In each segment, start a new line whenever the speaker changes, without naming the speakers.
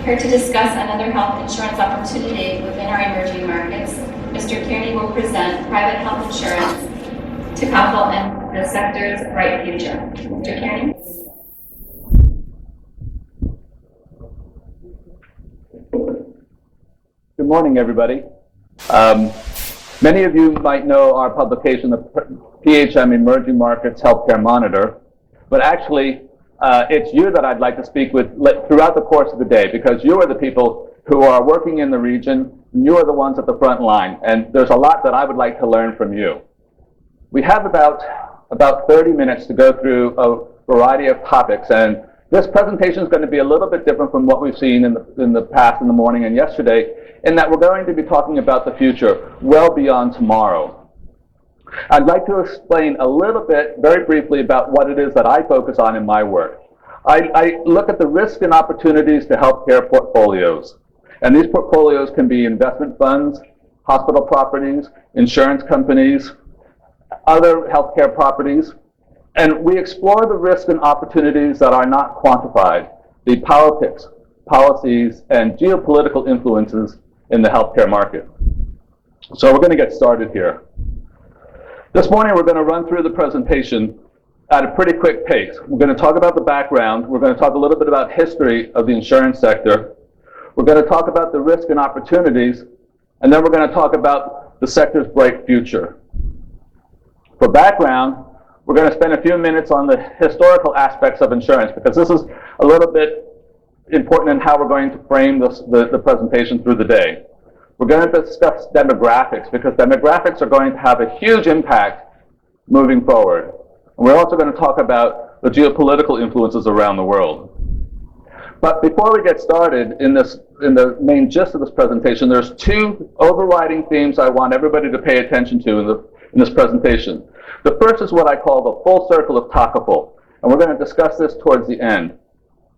Here to discuss another health insurance opportunity within our emerging markets, Mr. Kearney will present private health insurance, Takaful, and the sector's bright future. Mr. Kearney.
Good morning, everybody. Many of you might know our publication, the PHM Emerging Markets Healthcare Monitor, but actually, it's you that I'd like to speak with throughout the course of the day, because you are the people who are working in the region, and you are the ones at the front line, and there's a lot that I would like to learn from you. We have about 30 minutes to go through a variety of topics, and this presentation is going to be a little bit different from what we've seen in the past, in the morning and yesterday, in that we're going to be talking about the future well beyond tomorrow. I'd like to explain a little bit, very briefly, about what it is that I focus on in my work. I look at the risks and opportunities to healthcare portfolios. And these portfolios can be investment funds, hospital properties, insurance companies, other healthcare properties. And we explore the risks and opportunities that are not quantified, the politics, policies, and geopolitical influences in the healthcare market. So we're going to get started here. This morning, we're going to run through the presentation at a pretty quick pace. We're going to talk about the background. We're going to talk a little bit about history of the insurance sector. We're going to talk about the risk and opportunities, and then we're going to talk about the sector's bright future. For background, we're going to spend a few minutes on the historical aspects of insurance, because this is a little bit important in how we're going to frame the presentation through the day. We're going to discuss demographics, because demographics are going to have a huge impact moving forward. And we're also going to talk about the geopolitical influences around the world. But before we get started in the main gist of this presentation, there's two overriding themes I want everybody to pay attention to in this presentation. The first is what I call the full circle of Takaful, and we're going to discuss this towards the end.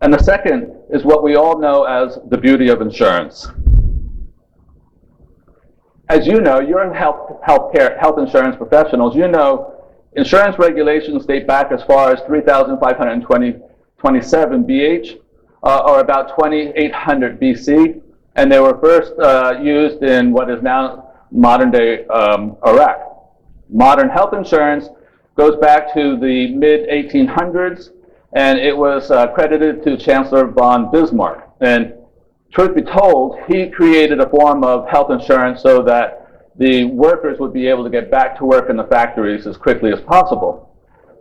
And the second is what we all know as the beauty of insurance. As you know, you're health insurance professionals. You know, insurance regulations date back as far as 3,527 BH, or about 2800 BC, and they were first used in what is now modern-day Iraq. Modern health insurance goes back to the mid-1800s, and it was credited to Chancellor von Bismarck. And truth be told, he created a form of health insurance so that the workers would be able to get back to work in the factories as quickly as possible.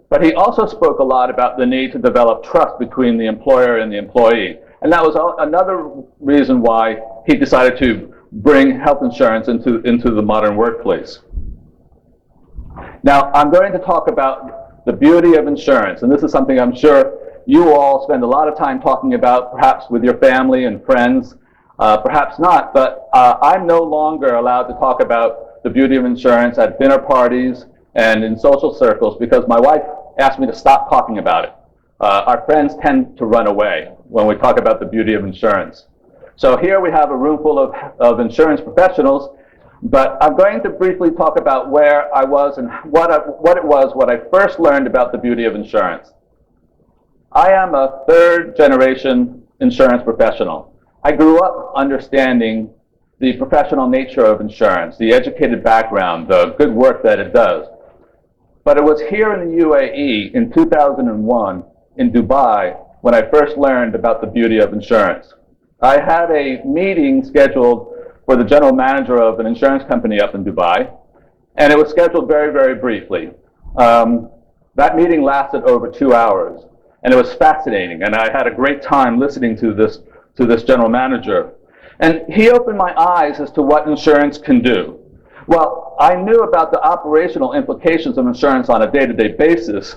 But he also spoke a lot about the need to develop trust between the employer and the employee. And that was another reason why he decided to bring health insurance into the modern workplace. Now, I'm going to talk about the beauty of insurance, and this is something I'm sure you all spend a lot of time talking about, perhaps with your family and friends, perhaps not, but I'm no longer allowed to talk about the beauty of insurance at dinner parties and in social circles, because my wife asked me to stop talking about it. Our friends tend to run away when we talk about the beauty of insurance. So here we have a room full of insurance professionals, but I'm going to briefly talk about where I was and what I first learned about the beauty of insurance. I am a third-generation insurance professional. I grew up understanding the professional nature of insurance, the educated background, the good work that it does. But it was here in the UAE in 2001, in Dubai, when I first learned about the beauty of insurance. I had a meeting scheduled for the general manager of an insurance company up in Dubai, and it was scheduled very, very briefly. That meeting lasted over 2 hours. And it was fascinating, and I had a great time listening to this general manager. And he opened my eyes as to what insurance can do. Well, I knew about the operational implications of insurance on a day-to-day basis.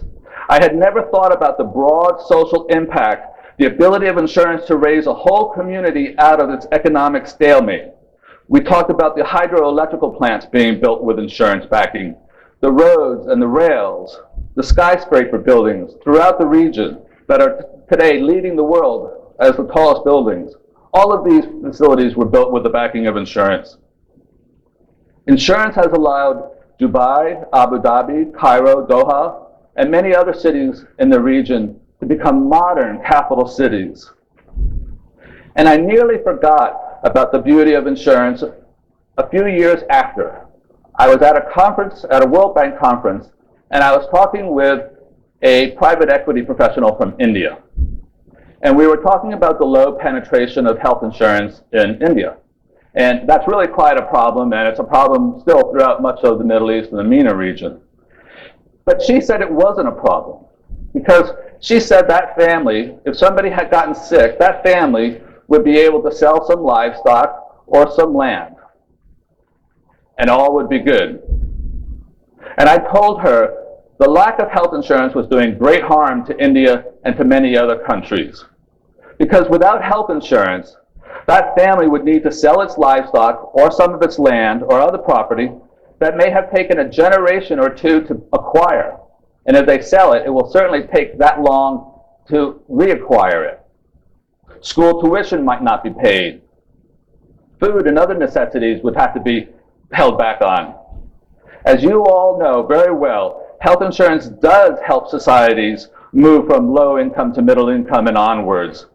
I had never thought about the broad social impact, the ability of insurance to raise a whole community out of its economic stalemate. We talked about the hydroelectrical plants being built with insurance backing, the roads and the rails, the skyscraper buildings throughout the region that are today leading the world as the tallest buildings. All of these facilities were built with the backing of insurance. Insurance has allowed Dubai, Abu Dhabi, Cairo, Doha, and many other cities in the region to become modern capital cities. And I nearly forgot about the beauty of insurance a few years after. I was at a conference, at a World Bank conference, and I was talking with a private equity professional from India. And we were talking about the low penetration of health insurance in India. And that's really quite a problem, and it's a problem still throughout much of the Middle East and the MENA region. But she said it wasn't a problem, because she said that family, if somebody had gotten sick, that family would be able to sell some livestock or some land, and all would be good. And I told her the lack of health insurance was doing great harm to India and to many other countries. Because without health insurance, that family would need to sell its livestock or some of its land or other property that may have taken a generation or two to acquire. And if they sell it, it will certainly take that long to reacquire it. School tuition might not be paid. Food and other necessities would have to be held back on. As you all know very well, health insurance does help societies move from low income to middle income and onwards.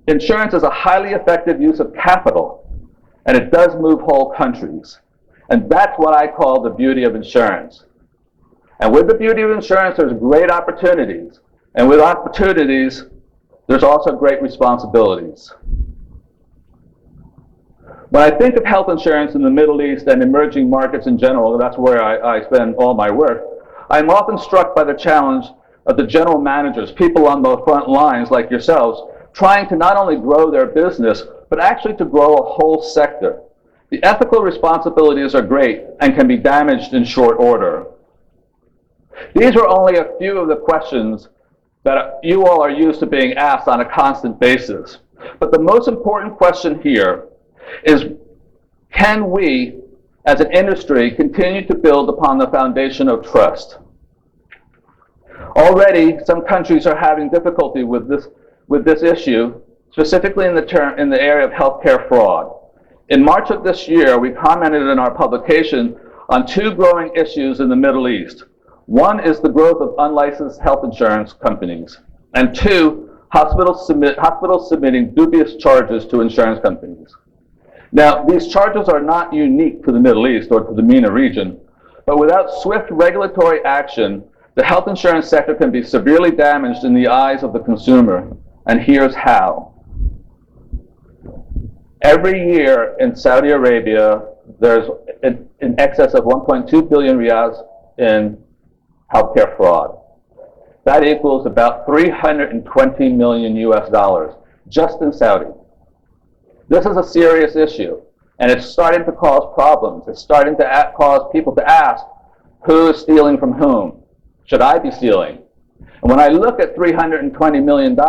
Insurance is a highly effective use of capital, and it does move whole countries. And that's what I call the beauty of insurance. And with the beauty of insurance, there's great opportunities. And with opportunities, there's also great responsibilities. When I think of health insurance in the Middle East and emerging markets in general, that's where I spend all my work, I'm often struck by the challenge of the general managers, people on the front lines like yourselves, trying to not only grow their business, but actually to grow a whole sector. The ethical responsibilities are great and can be damaged in short order. These are only a few of the questions that you all are used to being asked on a constant basis. But the most important question here is, can we, as an industry, continue to build upon the foundation of trust? Already, some countries are having difficulty with this issue, specifically in the area of healthcare fraud. In March of this year, we commented in our publication on two growing issues in the Middle East. One is the growth of unlicensed health insurance companies, and two, hospitals submitting dubious charges to insurance companies. Now, these charges are not unique to the Middle East or to the MENA region, but without swift regulatory action, the health insurance sector can be severely damaged in the eyes of the consumer, and here's how. Every year in Saudi Arabia, there's in excess of 1.2 billion riyals in healthcare fraud. That equals about 320 million US dollars, just in Saudi. This is a serious issue, and it's starting to cause problems. It's starting to cause people to ask, who is stealing from whom? Should I be stealing? And when I look at $320 million,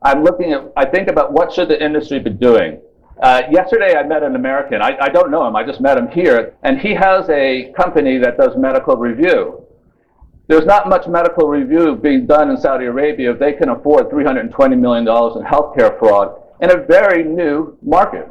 I think about what should the industry be doing. Yesterday I met an American. I don't know him, I just met him here, and he has a company that does medical review. There's not much medical review being done in Saudi Arabia if they can afford $320 million in healthcare fraud in a very new market.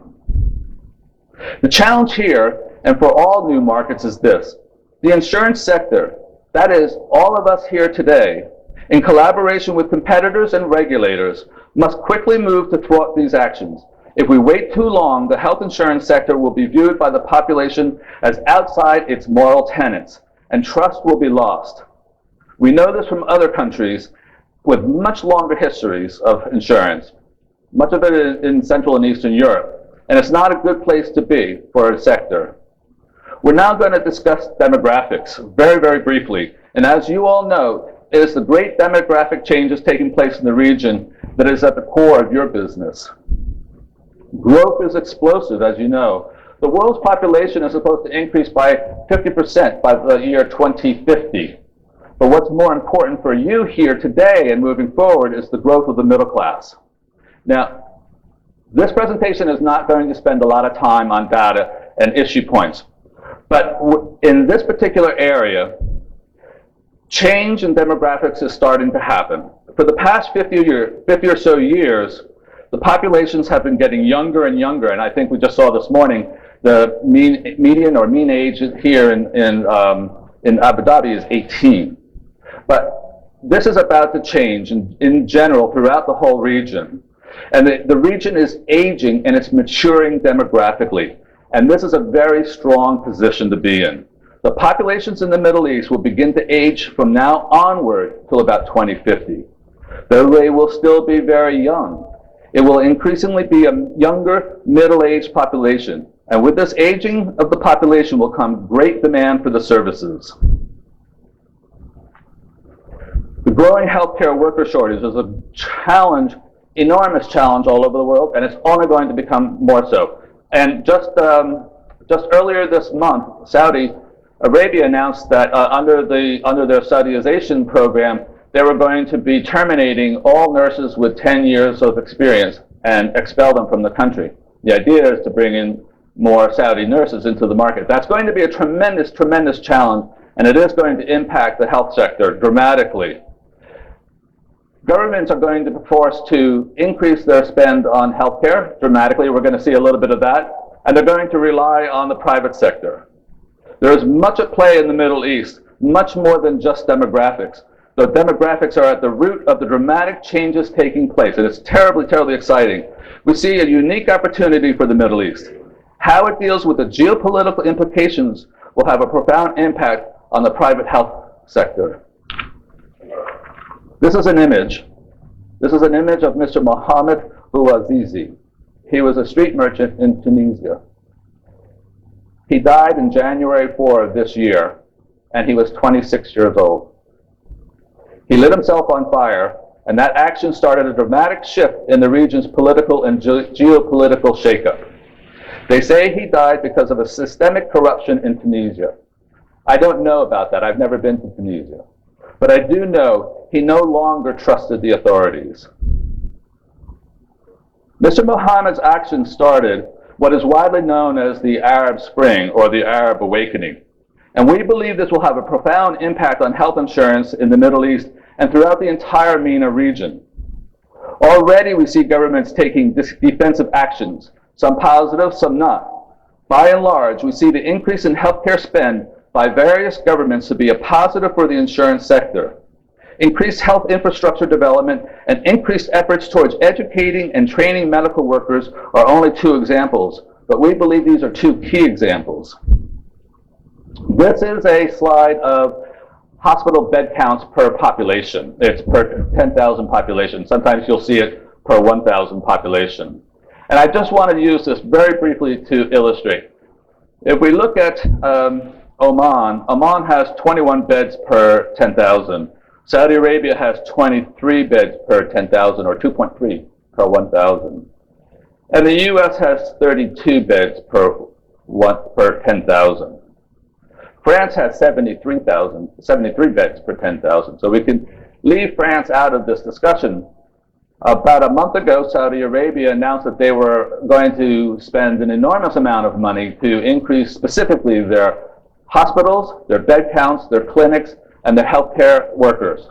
The challenge here, and for all new markets, is this. The insurance sector, that is, all of us here today, in collaboration with competitors and regulators, must quickly move to thwart these actions. If we wait too long, the health insurance sector will be viewed by the population as outside its moral tenets, and trust will be lost. We know this from other countries with much longer histories of insurance, much of it in Central and Eastern Europe, and it's not a good place to be for a sector. We're now going to discuss demographics very, very briefly, and as you all know, it is the great demographic changes taking place in the region that is at the core of your business. Growth is explosive, as you know. The world's population is supposed to increase by 50% by the year 2050. But what's more important for you here today and moving forward is the growth of the middle class. Now, this presentation is not going to spend a lot of time on data and issue points. But in this particular area, change in demographics is starting to happen. For the past 50 or so years, the populations have been getting younger and younger, and I think we just saw this morning the median or mean age here in Abu Dhabi is 18. But this is about to change in general throughout the whole region. And the region is aging and it's maturing demographically. And this is a very strong position to be in. The populations in the Middle East will begin to age from now onward till about 2050. Though they will still be very young. It will increasingly be a younger, middle-aged population. And with this aging of the population will come great demand for the services. The growing healthcare worker shortage is a challenge, enormous challenge all over the world, and it's only going to become more so. And just earlier this month, Saudi Arabia announced that under their Saudization program, they were going to be terminating all nurses with 10 years of experience and expel them from the country. The idea is to bring in more Saudi nurses into the market. That's going to be a tremendous, tremendous challenge, and it is going to impact the health sector dramatically. Governments are going to be forced to increase their spend on healthcare dramatically. We're going to see a little bit of that. And they're going to rely on the private sector. There is much at play in the Middle East, much more than just demographics. The demographics are at the root of the dramatic changes taking place, and it's terribly, terribly exciting. We see a unique opportunity for the Middle East. How it deals with the geopolitical implications will have a profound impact on the private health sector. This is an image. This is an image of Mr. Mohammed Bouazizi. He was a street merchant in Tunisia. He died in January 4 of this year, and he was 26 years old. He lit himself on fire, and that action started a dramatic shift in the region's political and geopolitical shakeup. They say he died because of a systemic corruption in Tunisia. I don't know about that. I've never been to Tunisia. But I do know he no longer trusted the authorities. Mr. Mohammed's action started what is widely known as the Arab Spring or the Arab Awakening. And we believe this will have a profound impact on health insurance in the Middle East and throughout the entire MENA region. Already we see governments taking defensive actions, some positive, some not. By and large, we see the increase in healthcare spend by various governments to be a positive for the insurance sector. Increased health infrastructure development and increased efforts towards educating and training medical workers are only two examples, but we believe these are two key examples. This is a slide of hospital bed counts per population. It's per 10,000 population. Sometimes you'll see it per 1,000 population. And I just want to use this very briefly to illustrate. If we look at Oman has 21 beds per 10,000. Saudi Arabia has 23 beds per 10,000, or 2.3 per 1,000. And the US has 32 beds per 10,000. France has 73 beds per 10,000. So we can leave France out of this discussion. About a month ago, Saudi Arabia announced that they were going to spend an enormous amount of money to increase specifically their hospitals, their bed counts, their clinics, and their healthcare workers.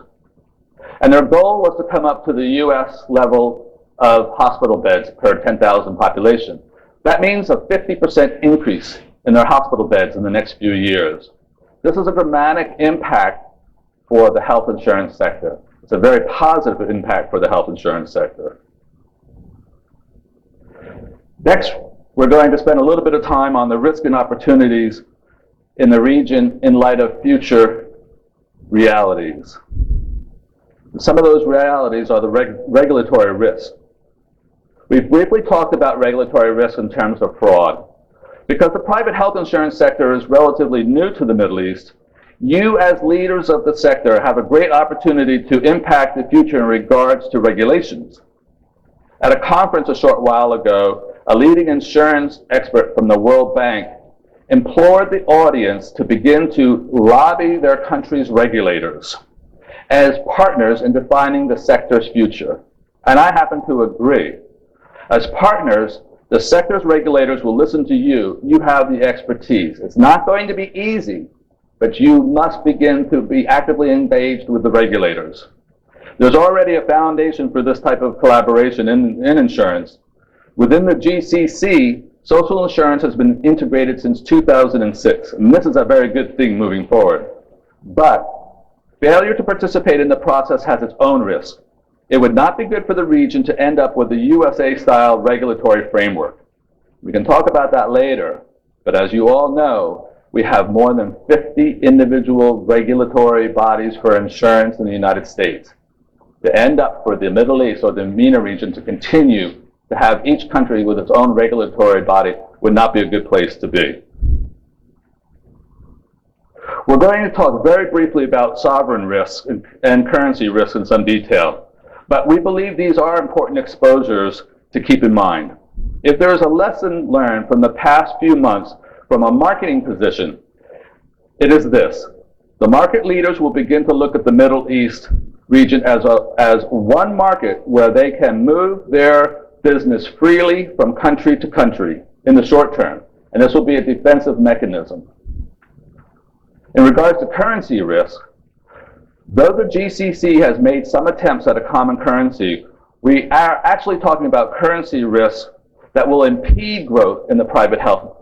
And their goal was to come up to the US level of hospital beds per 10,000 population. That means a 50% increase in their hospital beds in the next few years. This is a dramatic impact for the health insurance sector. It's a very positive impact for the health insurance sector. Next, we're going to spend a little bit of time on the risk and opportunities in the region in light of future realities. Some of those realities are the regulatory risks. We've briefly talked about regulatory risk in terms of fraud. Because the private health insurance sector is relatively new to the Middle East, you as leaders of the sector have a great opportunity to impact the future in regards to regulations. At a conference a short while ago, a leading insurance expert from the World Bank implored the audience to begin to lobby their country's regulators as partners in defining the sector's future. And I happen to agree. As partners, the sector's regulators will listen to you. You have the expertise. It's not going to be easy, but you must begin to be actively engaged with the regulators. There's already a foundation for this type of collaboration in insurance. Within the GCC, social insurance has been integrated since 2006, and this is a very good thing moving forward. But failure to participate in the process has its own risk. It would not be good for the region to end up with a USA-style regulatory framework. We can talk about that later, but as you all know, we have more than 50 individual regulatory bodies for insurance in the United States. To end up for the Middle East or the MENA region to continue to have each country with its own regulatory body would not be a good place to be. We're going to talk very briefly about sovereign risk and currency risk in some detail, but we believe these are important exposures to keep in mind. If there is a lesson learned from the past few months from a marketing position, it is this. The market leaders will begin to look at the Middle East region as one market where they can move their business freely from country to country in the short term, and this will be a defensive mechanism. In regards to currency risk, though the GCC has made some attempts at a common currency, we are actually talking about currency risk that will impede growth in the private health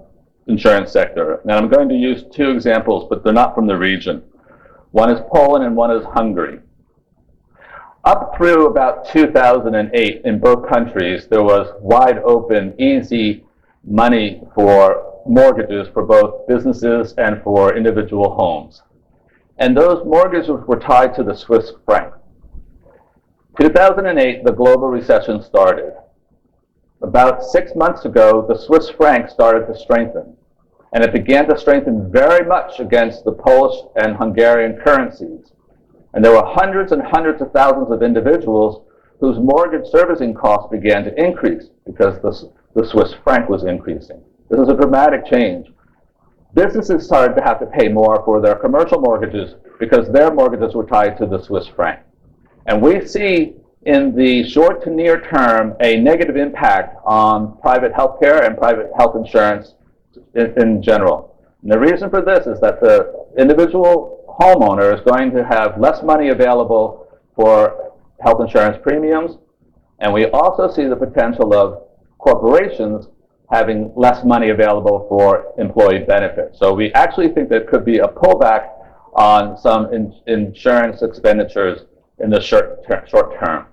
insurance sector. And I'm going to use two examples, but they're not from the region. One is Poland and one is Hungary. Up through about 2008 in both countries, there was wide open, easy money for mortgages for both businesses and for individual homes. And those mortgages were tied to the Swiss franc. 2008, the global recession started. About 6 months ago, the Swiss franc started to strengthen. And it began to strengthen very much against the Polish and Hungarian currencies. And there were hundreds and hundreds of thousands of individuals whose mortgage servicing costs began to increase because the Swiss franc was increasing. This is a dramatic change. Businesses started to have to pay more for their commercial mortgages because their mortgages were tied to the Swiss franc. And we see in the short to near term a negative impact on private health care and private health insurance in general. And the reason for this is that the individual homeowner is going to have less money available for health insurance premiums, and we also see the potential of corporations having less money available for employee benefits. So we actually think there could be a pullback on some insurance expenditures in the short term.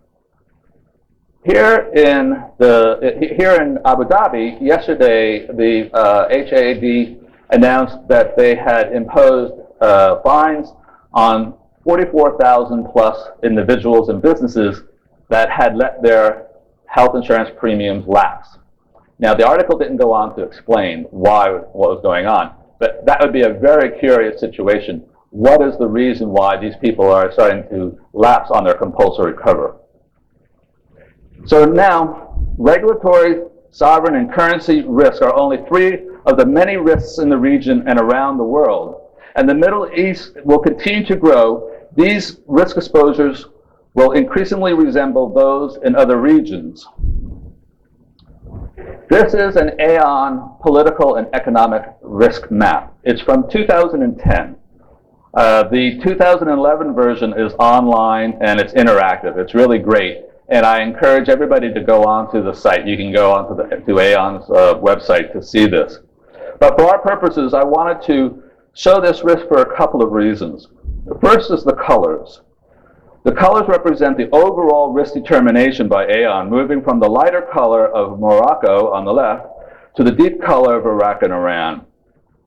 Here in Abu Dhabi, yesterday the HAAD announced that they had imposed fines on 44,000 plus individuals and businesses that had let their health insurance premiums lapse. Now, the article didn't go on to explain what was going on, but that would be a very curious situation. What is the reason why these people are starting to lapse on their compulsory cover? So now, regulatory, sovereign, and currency risks are only three of the many risks in the region and around the world. And the Middle East will continue to grow. These risk exposures will increasingly resemble those in other regions. This is an Aon political and economic risk map. It's from 2010. The 2011 version is online and it's interactive. It's really great. And I encourage everybody to go onto the site. You can go onto to Aon's website to see this. But for our purposes, I wanted to show this risk for a couple of reasons. The first is the colors. The colors represent the overall risk determination by Aon, moving from the lighter color of Morocco on the left to the deep color of Iraq and Iran.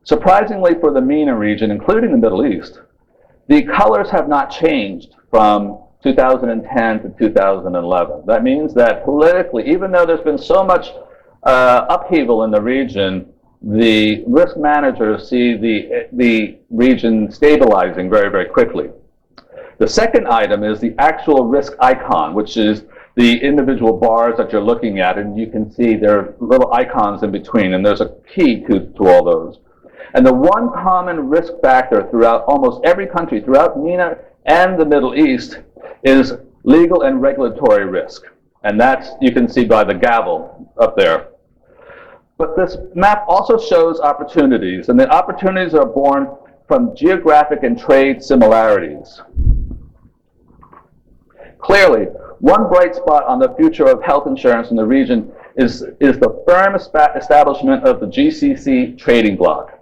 Surprisingly for the MENA region, including the Middle East, the colors have not changed from 2010 to 2011. That means that politically, even though there's been so much upheaval in the region, the risk managers see the region stabilizing very, very quickly. The second item is the actual risk icon, which is the individual bars that you're looking at, and you can see there are little icons in between, and there's a key to all those. And the one common risk factor throughout almost every country, throughout MENA and the Middle East, is legal and regulatory risk. And that's, you can see by the gavel up there. But this map also shows opportunities, and the opportunities are born from geographic and trade similarities. Clearly, one bright spot on the future of health insurance in the region is the firm establishment of the GCC trading bloc.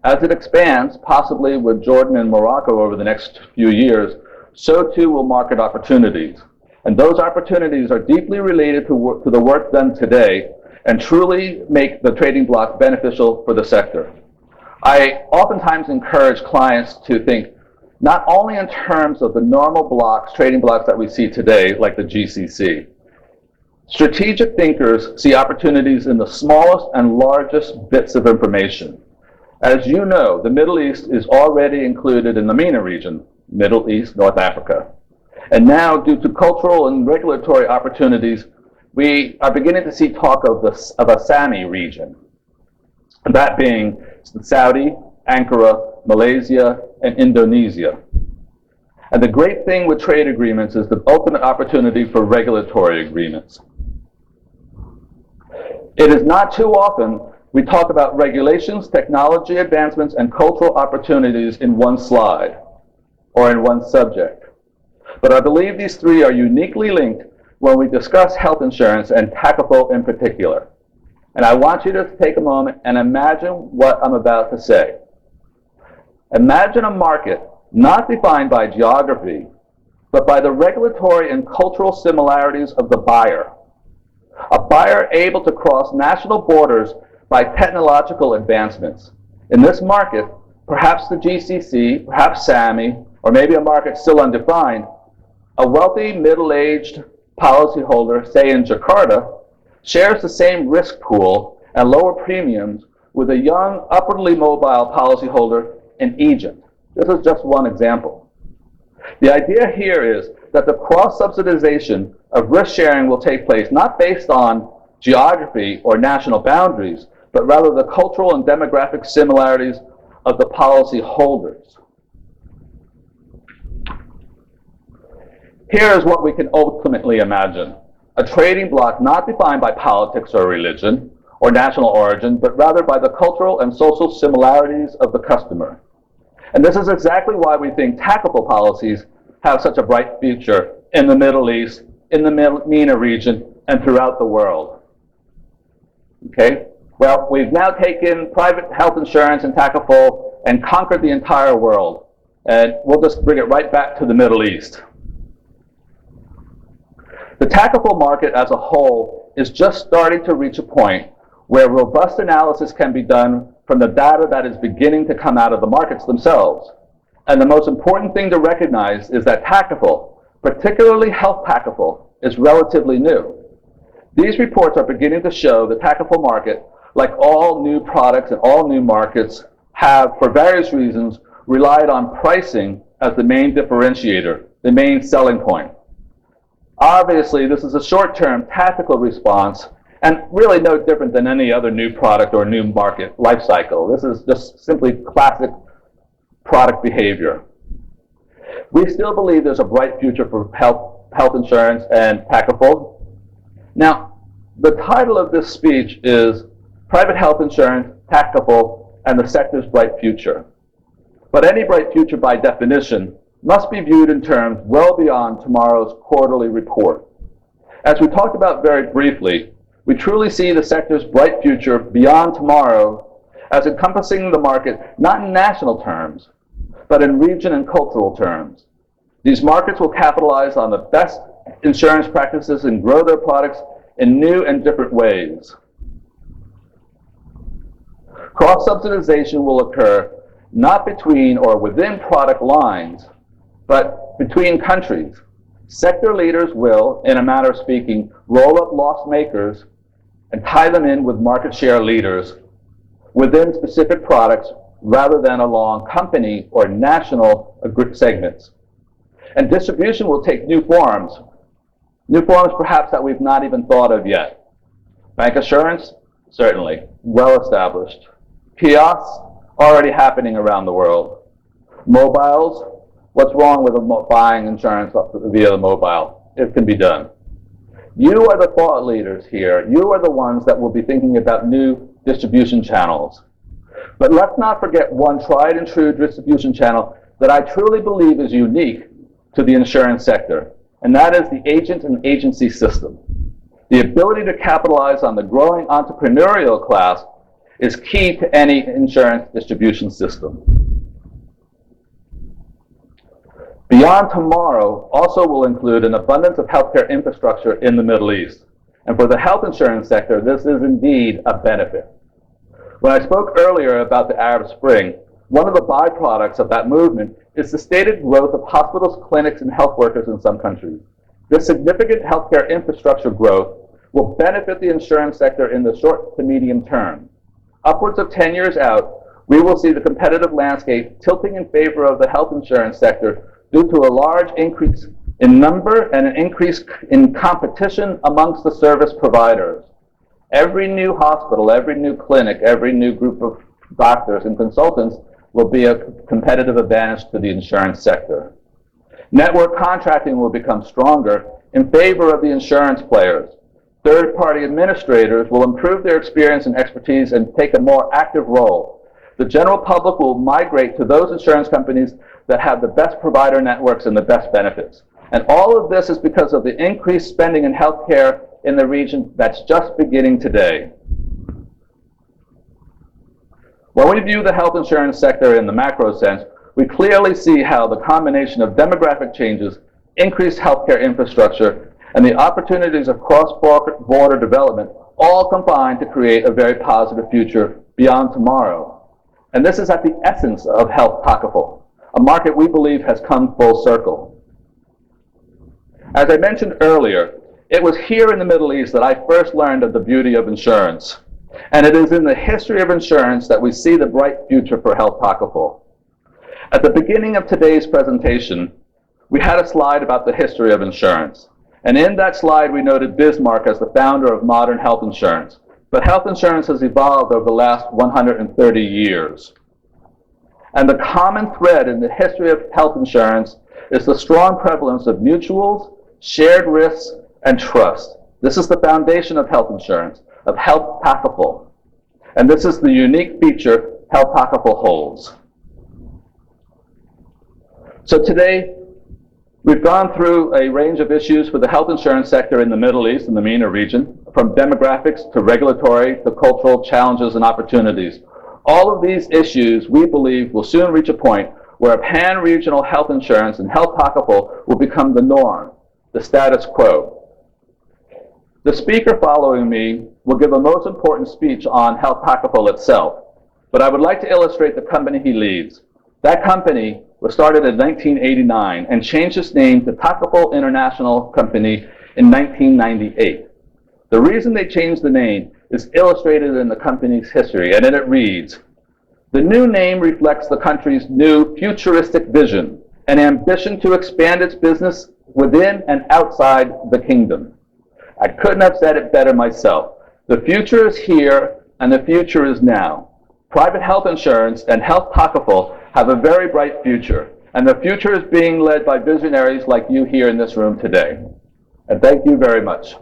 As it expands, possibly with Jordan and Morocco over the next few years, so too will market opportunities. And those opportunities are deeply related to the work done today and truly make the trading bloc beneficial for the sector. I oftentimes encourage clients to think not only in terms of the normal blocks, trading blocks that we see today, like the GCC. Strategic thinkers see opportunities in the smallest and largest bits of information. As you know, the Middle East is already included in the MENA region, Middle East, North Africa. And now, due to cultural and regulatory opportunities, we are beginning to see talk of a SAMI region, that being Saudi, Ankara, Malaysia, and Indonesia. And the great thing with trade agreements is the ultimate opportunity for regulatory agreements. It is not too often we talk about regulations, technology advancements, and cultural opportunities in one slide or in one subject. But I believe these three are uniquely linked when we discuss health insurance and Takaful in particular. And I want you to take a moment and imagine what I'm about to say. Imagine a market not defined by geography, but by the regulatory and cultural similarities of the buyer. A buyer able to cross national borders by technological advancements. In this market, perhaps the GCC, perhaps SAMI, or maybe a market still undefined, a wealthy middle-aged policyholder, say in Jakarta, shares the same risk pool and lower premiums with a young, upwardly mobile policyholder in Egypt. This is just one example. The idea here is that the cross-subsidization of risk sharing will take place not based on geography or national boundaries, but rather the cultural and demographic similarities of the policy holders. Here is what we can ultimately imagine. A trading bloc not defined by politics or religion or national origin, but rather by the cultural and social similarities of the customer. And this is exactly why we think Takaful policies have such a bright future in the Middle East, in the MENA region, and throughout the world. Okay? Well, we've now taken private health insurance and Takaful and conquered the entire world. And we'll just bring it right back to the Middle East. The Takaful market as a whole is just starting to reach a point where robust analysis can be done from the data that is beginning to come out of the markets themselves. And the most important thing to recognize is that Takaful, particularly health Takaful, is relatively new. These reports are beginning to show the Takaful market, like all new products and all new markets, have, for various reasons, relied on pricing as the main differentiator, the main selling point. Obviously, this is a short-term tactical response and really no different than any other new product or new market life cycle. This is just simply classic product behavior. We still believe there's a bright future for health insurance and Takaful. Now, the title of this speech is Private Health Insurance, Takaful, and the Sector's Bright Future. But any bright future, by definition, must be viewed in terms well beyond tomorrow's quarterly report. As we talked about very briefly, we truly see the sector's bright future beyond tomorrow as encompassing the market not in national terms, but in region and cultural terms. These markets will capitalize on the best insurance practices and grow their products in new and different ways. Cross-subsidization will occur not between or within product lines, but between countries. Sector leaders will, in a manner of speaking, roll up loss makers and tie them in with market share leaders within specific products rather than along company or national segments. And distribution will take new forms perhaps that we've not even thought of yet. Bank assurance, certainly, well established. Kiosks, already happening around the world. Mobiles, what's wrong with buying insurance via the mobile? It can be done. You are the thought leaders here. You are the ones that will be thinking about new distribution channels. But let's not forget one tried and true distribution channel that I truly believe is unique to the insurance sector, and that is the agent and agency system. The ability to capitalize on the growing entrepreneurial class is key to any insurance distribution system. Beyond tomorrow also will include an abundance of healthcare infrastructure in the Middle East. And for the health insurance sector, this is indeed a benefit. When I spoke earlier about the Arab Spring, one of the byproducts of that movement is the stated growth of hospitals, clinics, and health workers in some countries. This significant healthcare infrastructure growth will benefit the insurance sector in the short to medium term. Upwards of 10 years out, we will see the competitive landscape tilting in favor of the health insurance sector due to a large increase in number and an increase in competition amongst the service providers. Every new hospital, every new clinic, every new group of doctors and consultants will be a competitive advantage to the insurance sector. Network contracting will become stronger in favor of the insurance players. Third-party administrators will improve their experience and expertise and take a more active role. The general public will migrate to those insurance companies that have the best provider networks and the best benefits. And all of this is because of the increased spending in healthcare in the region that's just beginning today. When we view the health insurance sector in the macro sense, we clearly see how the combination of demographic changes, increased healthcare infrastructure, and the opportunities of cross-border development all combine to create a very positive future beyond tomorrow. And this is at the essence of Health Takaful, a market we believe has come full circle. As I mentioned earlier, it was here in the Middle East that I first learned of the beauty of insurance. And it is in the history of insurance that we see the bright future for Health Takaful. At the beginning of today's presentation, we had a slide about the history of insurance. And in that slide, we noted Bismarck as the founder of modern health insurance. But health insurance has evolved over the last 130 years. And the common thread in the history of health insurance is the strong prevalence of mutuals, shared risks, and trust. This is the foundation of health insurance, of Health Takaful. And this is the unique feature Health Takaful holds. So today, we've gone through a range of issues for the health insurance sector in the Middle East and the MENA region, from demographics to regulatory to cultural challenges and opportunities. All of these issues, we believe, will soon reach a point where a pan-regional health insurance and Health Takaful will become the norm, the status quo. The speaker following me will give a most important speech on Health Takaful itself, but I would like to illustrate the company he leads. That company was started in 1989 and changed its name to Takaful International Company in 1998. The reason they changed the name is illustrated in the company's history, and then it reads, "The new name reflects the country's new futuristic vision and ambition to expand its business within and outside the kingdom." I couldn't have said it better myself. The future is here, and the future is now. Private health insurance and Health Takaful have a very bright future, and the future is being led by visionaries like you here in this room today. And thank you very much.